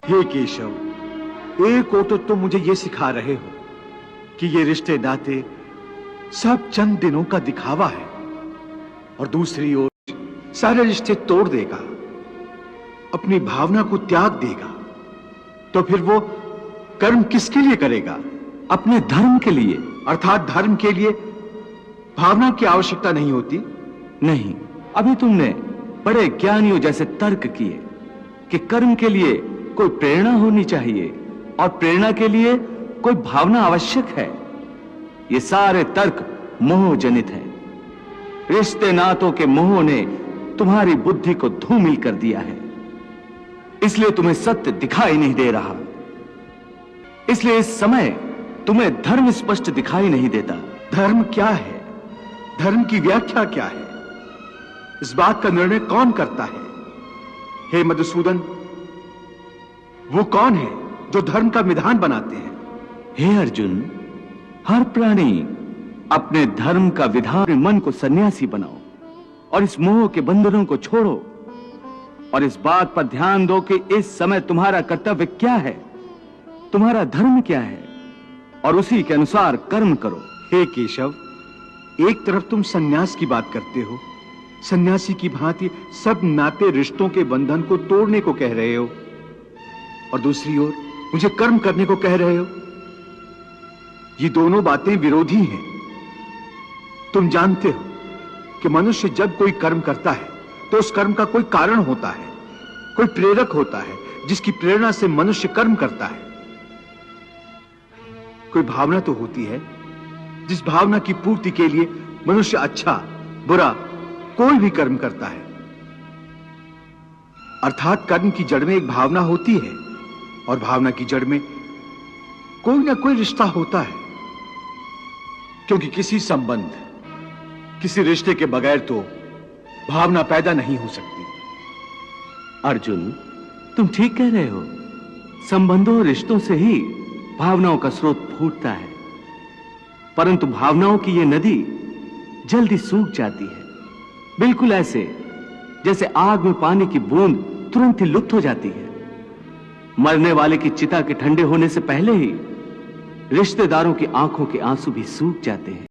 हे केशव, एक ओर तो तुम मुझे ये सिखा रहे हो कि ये रिश्ते नाते सब चंद दिनों का दिखावा है, और दूसरी ओर सारे रिश्ते तोड़ देगा, अपनी भावना को त्याग देगा, तो फिर वो कर्म किसके लिए करेगा? अपने धर्म के लिए। अर्थात धर्म के लिए भावना की आवश्यकता नहीं होती? नहीं, अभी तुमने बड़े ज्ञानियों जैसे तर्क किए कि कर्म के लिए कोई प्रेरणा होनी चाहिए और प्रेरणा के लिए कोई भावना आवश्यक है। ये सारे तर्क मोह जनित हैं। रिश्ते नातों के मोह ने तुम्हारी बुद्धि को धूमिल कर दिया है, इसलिए तुम्हें सत्य दिखाई नहीं दे रहा। इसलिए इस समय तुम्हें धर्म स्पष्ट दिखाई नहीं देता। धर्म क्या है? धर्म की व्याख्या क्या है? इस बात का निर्णय कौन करता है? हे मधुसूदन, वो कौन है जो धर्म का विधान बनाते हैं? हे अर्जुन, हर प्राणी अपने धर्म का विधान, मन को सन्यासी बनाओ और इस मोह के बंधनों को छोड़ो, और इस बात पर ध्यान दो कि इस समय तुम्हारा कर्तव्य क्या है, तुम्हारा धर्म क्या है, और उसी के अनुसार कर्म करो। हे केशव, एक तरफ तुम सन्यास की बात करते हो, सन्यासी की भांति सब नाते रिश्तों के बंधन को तोड़ने को कह रहे हो, और दूसरी ओर मुझे कर्म करने को कह रहे हो। ये दोनों बातें विरोधी हैं। तुम जानते हो कि मनुष्य जब कोई कर्म करता है तो उस कर्म का कोई कारण होता है, कोई प्रेरक होता है जिसकी प्रेरणा से मनुष्य कर्म करता है। कोई भावना तो होती है जिस भावना की पूर्ति के लिए मनुष्य अच्छा बुरा कोई भी कर्म करता है। अर्थात कर्म की जड़ में एक भावना होती है, और भावना की जड़ में कोई ना कोई रिश्ता होता है, क्योंकि किसी संबंध, किसी रिश्ते के बगैर तो भावना पैदा नहीं हो सकती। अर्जुन, तुम ठीक कह रहे हो। संबंधों और रिश्तों से ही भावनाओं का स्रोत फूटता है, परंतु भावनाओं की यह नदी जल्दी सूख जाती है, बिल्कुल ऐसे जैसे आग में पानी की बूंद तुरंत ही लुप्त हो जाती है। मरने वाले की चिता के ठंडे होने से पहले ही रिश्तेदारों की आंखों के आंसू भी सूख जाते हैं।